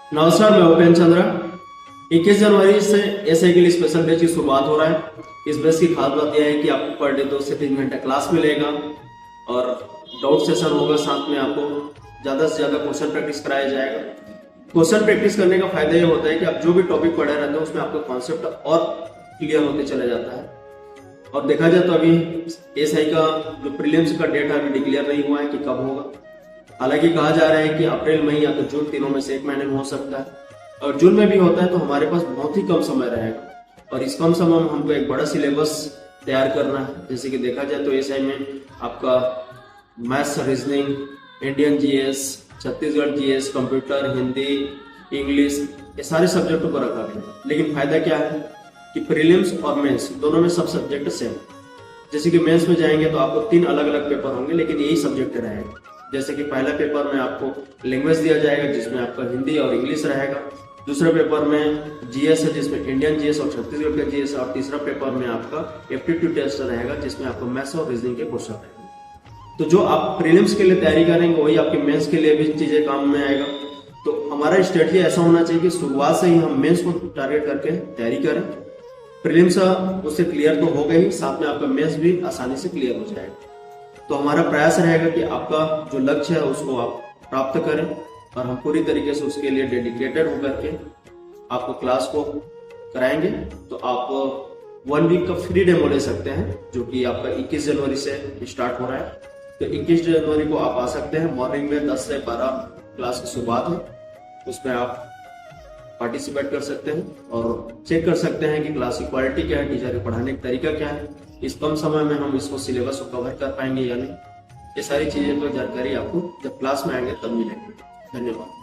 नमस्कार, मैं उपेन चंद्रा। 21 जनवरी से एसआई के लिए स्पेशल बैच की शुरुआत हो रहा है। इस बैच की खास बात यह है कि आपको पर डे 2 से 3 घंटा क्लास मिलेगा और डाउट सेशन होगा। साथ में आपको ज़्यादा से ज़्यादा क्वेश्चन प्रैक्टिस कराया जाएगा। क्वेश्चन प्रैक्टिस करने का फायदा ये होता है कि आप जो भी टॉपिक पढ़े रहते हैं उसमें आपका कॉन्सेप्ट और क्लियर होते चला जाता है। और देखा जाए तो अभी एसआई का जो प्रीलिम्स का डेट अभी डिक्लेयर नहीं हुआ है कि कब होगा। हालांकि कहा जा रहा है कि अप्रैल मई या तो जून, तीनों में से एक महीने में हो सकता है। और जून में भी होता है तो हमारे पास बहुत ही कम समय रहेगा और इस कम समय में हमको एक बड़ा सिलेबस तैयार करना है। जैसे कि देखा जाए तो एसआई में आपका maths, reasoning, Indian GS, Chhattisgarh GS, computer, Hindi, English, ये सारे सब्जेक्टों को रखा गया। लेकिन फायदा क्या है कि प्रीलिम्स और मेंस दोनों में सब सब्जेक्ट सेम। जैसे कि मेंस में जाएंगे तो आपको 3 अलग अलग पेपर होंगे लेकिन यही सब्जेक्ट रहेगा। जैसे कि पहला पेपर में आपको लैंग्वेज दिया जाएगा जिसमें आपका हिंदी और इंग्लिश रहेगा। दूसरे पेपर में जीएस है जिसमें इंडियन जीएस और छत्तीसगढ़ का जीएस। और तीसरा पेपर में आपका एप्टीट्यूड टेस्ट रहेगा जिसमें आपको मैथ्स और रीजनिंग के क्वेश्चन रहेंगे। तो जो आप प्रीलिम्स के लिए तैयारी करेंगे वही आपके मेंस के लिए भी चीजें काम में आएगा। तो हमारा स्ट्रेटजी ऐसा होना चाहिए कि शुरुआत से ही हम मेंस को टारगेट करके तैयारी करें। प्रीलिम्स उससे क्लियर तो हो गई, साथ में आपका मेंस भी आसानी से क्लियर हो जाएगा। तो हमारा प्रयास रहेगा कि आपका जो लक्ष्य है उसको आप प्राप्त करें और हम पूरी तरीके से उसके लिए डेडिकेटेड होकर के आपको क्लास को कराएंगे। तो आप 1 वीक का फ्री डेमो ले सकते हैं जो कि आपका 21 जनवरी से स्टार्ट हो रहा है। तो 21 जनवरी को आप आ सकते हैं। मॉर्निंग में 10 से 12 क्लास की शुरुआत है, उसमें आप पार्टिसिपेट कर सकते हैं और चेक कर सकते हैं कि क्लास की क्वालिटी क्या है, टीचर के पढ़ाने का तरीका क्या है, इस कम समय में हम इसको सिलेबस को कवर कर पाएंगे या नहीं। ये सारी चीजें तो जानकारी आपको जब क्लास में आएंगे तब मिलेंगे। धन्यवाद।